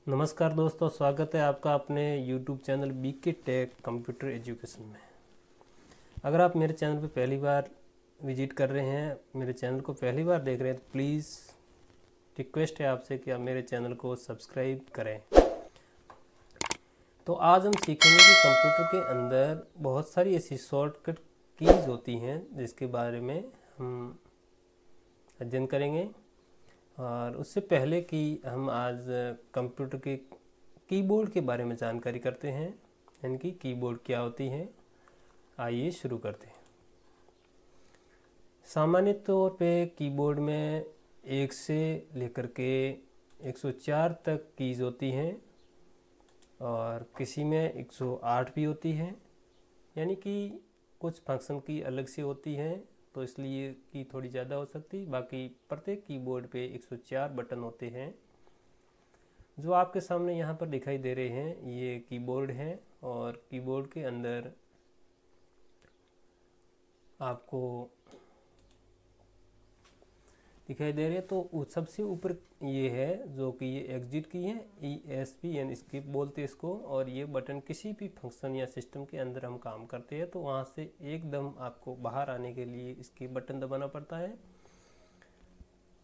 नमस्कार दोस्तों, स्वागत है आपका अपने YouTube channel BK tech computer education में। अगर आप मेरे चैनल पर पहली बार विजिट कर रहे हैं, मेरे चैनल को पहली बार देख रहे हैं, तो प्लीज़ रिक्वेस्ट है आपसे कि आप मेरे चैनल को सब्सक्राइब करें। तो आज हम सीखेंगे कि कंप्यूटर के अंदर बहुत सारी ऐसी शॉर्टकट कीज़ होती हैं जिसके बारे में हम अध्ययन करेंगे। और उससे पहले कि हम आज कंप्यूटर के कीबोर्ड के बारे में जानकारी करते हैं, यानी कि कीबोर्ड क्या होती है, आइए शुरू करते हैं। सामान्य तौर पे कीबोर्ड में 1 से लेकर के 104 तक कीज़ होती हैं और किसी में 108 भी होती हैं, यानी कि कुछ फंक्शन की अलग से होती हैं तो इसलिए की थोड़ी ज़्यादा हो सकती है। बाकी प्रत्येक कीबोर्ड पे 104 बटन होते हैं। जो आपके सामने यहाँ पर दिखाई दे रहे हैं ये कीबोर्ड हैं और कीबोर्ड के अंदर आपको दिखाई दे रहे हैं। तो सबसे ऊपर ये है जो कि ये एग्जिट की है, ESC यानी स्किप बोलते हैं इसको। और ये बटन किसी भी फंक्शन या सिस्टम के अंदर हम काम करते हैं तो वहाँ से एकदम आपको बाहर आने के लिए इसके बटन दबाना पड़ता है।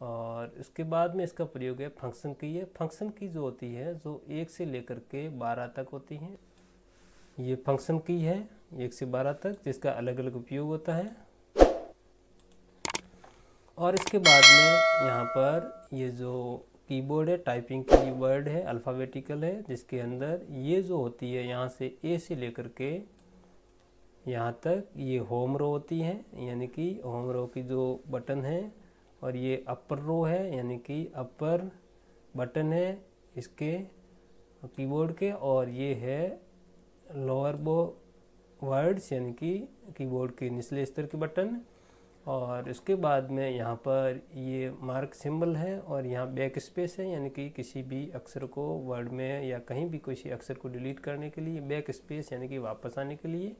और इसके बाद में इसका प्रयोग है फंक्शन की है। फंक्शन की जो होती है जो 1 से लेकर के 12 तक होती हैं। ये फंक्शन की है 1 से 12 तक, जिसका अलग अलग उपयोग होता है। और इसके बाद में यहाँ पर ये जो कीबोर्ड है टाइपिंग के लिए वर्ड है, अल्फ़ाबेटिकल है, जिसके अंदर ये जो होती है यहाँ से A से लेकर के यहाँ तक ये होम रो होती है, यानी कि होम रो की जो बटन है। और ये अपर रो है, यानी कि अपर बटन है इसके कीबोर्ड के। और ये है लोअर वर्ड्स, यानी कि कीबोर्ड के निचले स्तर के बटन। और इसके बाद में यहाँ पर ये मार्क सिंबल है और यहाँ बैक स्पेस है, यानी कि किसी भी अक्षर को वर्ड में या कहीं भी किसी अक्षर को डिलीट करने के लिए बैक स्पेस, यानी कि वापस आने के लिए।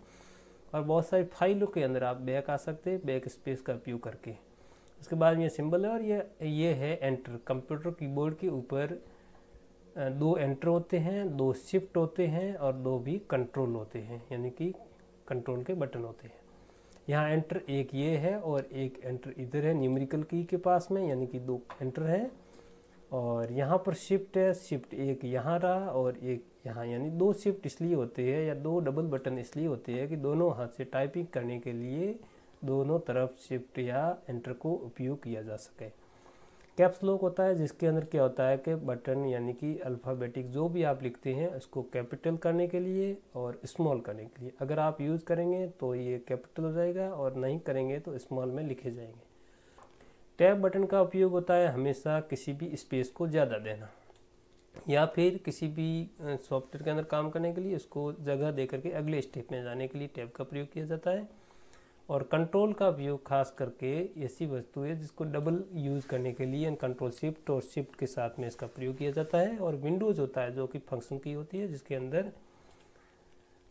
और बहुत सारी फाइलों के अंदर आप बैक आ सकते हैं बैक स्पेस का उपयोग करके। उसके बाद ये सिंबल है और ये है एंटर। कंप्यूटर कीबोर्ड के ऊपर 2 एंटर होते हैं, 2 शिफ्ट होते हैं और 2 भी कंट्रोल होते हैं, यानी कि कंट्रोल के बटन होते हैं। यहाँ एंटर एक ये है और एक एंटर इधर है न्यूमेरिकल की के पास में, यानी कि 2 एंटर है। और यहाँ पर शिफ्ट है, शिफ्ट एक यहाँ रहा और एक यहाँ, यानी 2 शिफ्ट इसलिए होते हैं या 2 डबल बटन इसलिए होते हैं कि दोनों हाथ से टाइपिंग करने के लिए दोनों तरफ शिफ्ट या एंटर को उपयोग किया जा सके। कैप्स लॉक होता है जिसके अंदर क्या होता है कि बटन, यानी कि अल्फ़ाबेटिक जो भी आप लिखते हैं उसको कैपिटल करने के लिए और स्मॉल करने के लिए। अगर आप यूज़ करेंगे तो ये कैपिटल हो जाएगा और नहीं करेंगे तो स्मॉल में लिखे जाएंगे। टैब बटन का उपयोग होता है हमेशा किसी भी स्पेस को ज़्यादा देना या फिर किसी भी सॉफ्टवेयर के अंदर काम करने के लिए उसको जगह दे करके अगले स्टेप में जाने के लिए टैब का प्रयोग किया जाता है। और कंट्रोल का उपयोग खास करके ऐसी वस्तु है जिसको डबल यूज़ करने के लिए कंट्रोल शिफ्ट और शिफ्ट के साथ में इसका प्रयोग किया जाता है। और विंडोज़ होता है जो कि फंक्शन की होती है, जिसके अंदर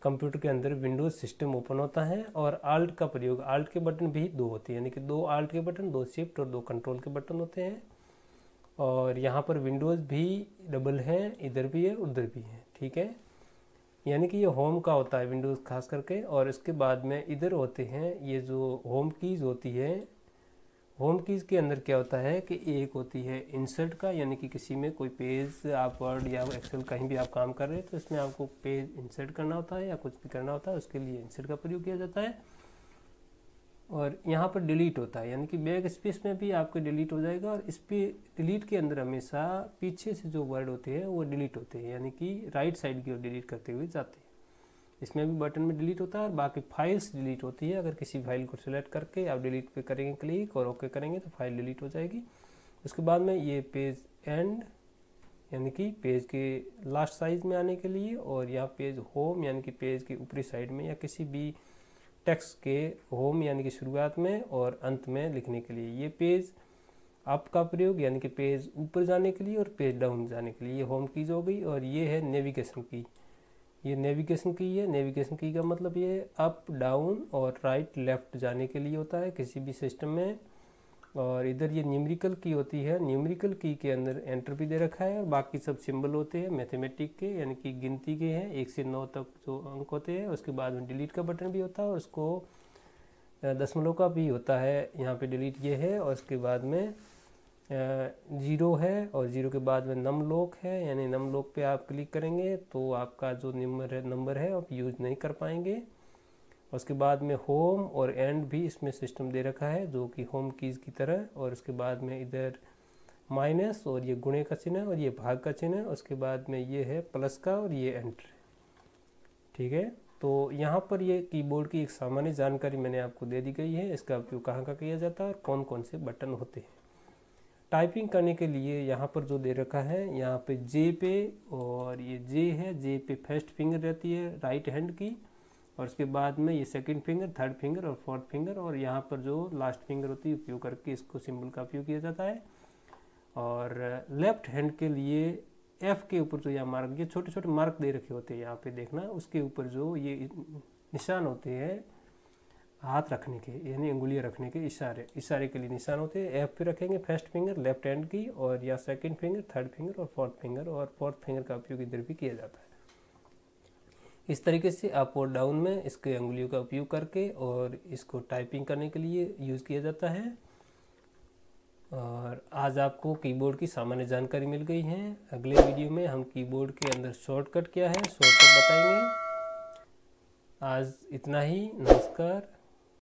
कंप्यूटर के अंदर विंडोज़ सिस्टम ओपन होता है। और आल्ट का प्रयोग, आल्ट के बटन भी 2 होते हैं, यानी कि 2 आल्ट के बटन, 2 शिफ्ट और 2 कंट्रोल के बटन होते हैं। और यहाँ पर विंडोज़ भी डबल है, इधर भी है उधर भी है, ठीक है। यानी कि ये होम का होता है विंडोज़ खास करके। और इसके बाद में इधर होते हैं ये जो होम कीज़ होती है। होम कीज़ के अंदर क्या होता है कि एक होती है इंसर्ट का, यानी कि किसी में कोई पेज आप वर्ड या एक्सेल कहीं भी आप काम कर रहे हैं तो इसमें आपको पेज इंसर्ट करना होता है या कुछ भी करना होता है, उसके लिए इंसर्ट का प्रयोग किया जाता है। और यहाँ पर डिलीट होता है, यानी कि बैक स्पेस में भी आपको डिलीट हो जाएगा। और इस पर डिलीट के अंदर हमेशा पीछे से जो वर्ड होते हैं वो डिलीट होते हैं, यानी कि राइट साइड की ओर डिलीट करते हुए जाते हैं। इसमें भी बटन में डिलीट होता है और बाकी फाइल्स डिलीट होती है। अगर किसी फाइल को सिलेक्ट करके आप डिलीट पे करेंगे क्लिक और ओके करेंगे तो फाइल डिलीट हो जाएगी। उसके बाद में ये पेज एंड, यानी कि पेज के लास्ट साइज में आने के लिए। और यहाँ पेज होम, यानी कि पेज के ऊपरी साइड में या किसी भी टेक्स्ट के होम यानी कि शुरुआत में और अंत में लिखने के लिए। ये पेज अप का प्रयोग, यानी कि पेज ऊपर जाने के लिए और पेज डाउन जाने के लिए, ये होम कीज हो गई। और ये है नेविगेशन की, ये नेविगेशन की है। नेविगेशन की का मतलब ये अप डाउन और राइट लेफ्ट जाने के लिए होता है किसी भी सिस्टम में। और इधर ये न्यूमेरिकल की होती है, न्यूमेरिकल की के अंदर एंटर भी दे रखा है और बाकी सब सिंबल होते हैं मैथमेटिक के, यानी कि गिनती के हैं 1 से 9 तक जो अंक होते हैं। उसके बाद में डिलीट का बटन भी होता है और उसको दशमलव का भी होता है, यहाँ पे डिलीट ये है। और उसके बाद में 0 है और 0 के बाद में नम लॉक है, यानी नम लॉक पे आप क्लिक करेंगे तो आपका जो नंबर है आप यूज़ नहीं कर पाएंगे। उसके बाद में होम और एंड भी इसमें सिस्टम दे रखा है जो कि होम कीज़ की तरह। और उसके बाद में इधर माइनस और ये गुणे का चिन्ह और ये भाग का चिन्ह, उसके बाद में ये है प्लस का और ये एंटर, ठीक है। तो यहाँ पर ये कीबोर्ड की एक सामान्य जानकारी मैंने आपको दे दी गई है, इसका उपयोग कहाँ का किया जाता है और कौन कौन से बटन होते हैं। टाइपिंग करने के लिए यहाँ पर जो दे रखा है, यहाँ पे जे पे, और ये जे है, जे पे फर्स्ट फिंगर रहती है राइट हैंड की, और उसके बाद में ये सेकंड फिंगर, थर्ड फिंगर और फोर्थ फिंगर, और यहाँ पर जो लास्ट फिंगर होती है उपयोग करके इसको सिंबल का उपयोग किया जाता है। और लेफ्ट हैंड के लिए एफ के ऊपर जो यहाँ मार्क, ये छोटे छोटे मार्क दे रखे होते हैं, यहाँ पे देखना, उसके ऊपर जो ये निशान होते हैं हाथ रखने के, यानी उंगलियां रखने के इशारे के लिए निशान होते हैं। एफ पे रखेंगे फर्स्ट फिंगर लेफ्ट हैंड की, और या सेकंड फिंगर, थर्ड फिंगर और फोर्थ फिंगर का उपयोग इधर भी किया जाता है। इस तरीके से अप और डाउन में इसके अंगुलियों का उपयोग करके और इसको टाइपिंग करने के लिए यूज़ किया जाता है। और आज आपको कीबोर्ड की सामान्य जानकारी मिल गई है। अगले वीडियो में हम कीबोर्ड के अंदर शॉर्टकट क्या है, शॉर्टकट बताएंगे। आज इतना ही, नमस्कार।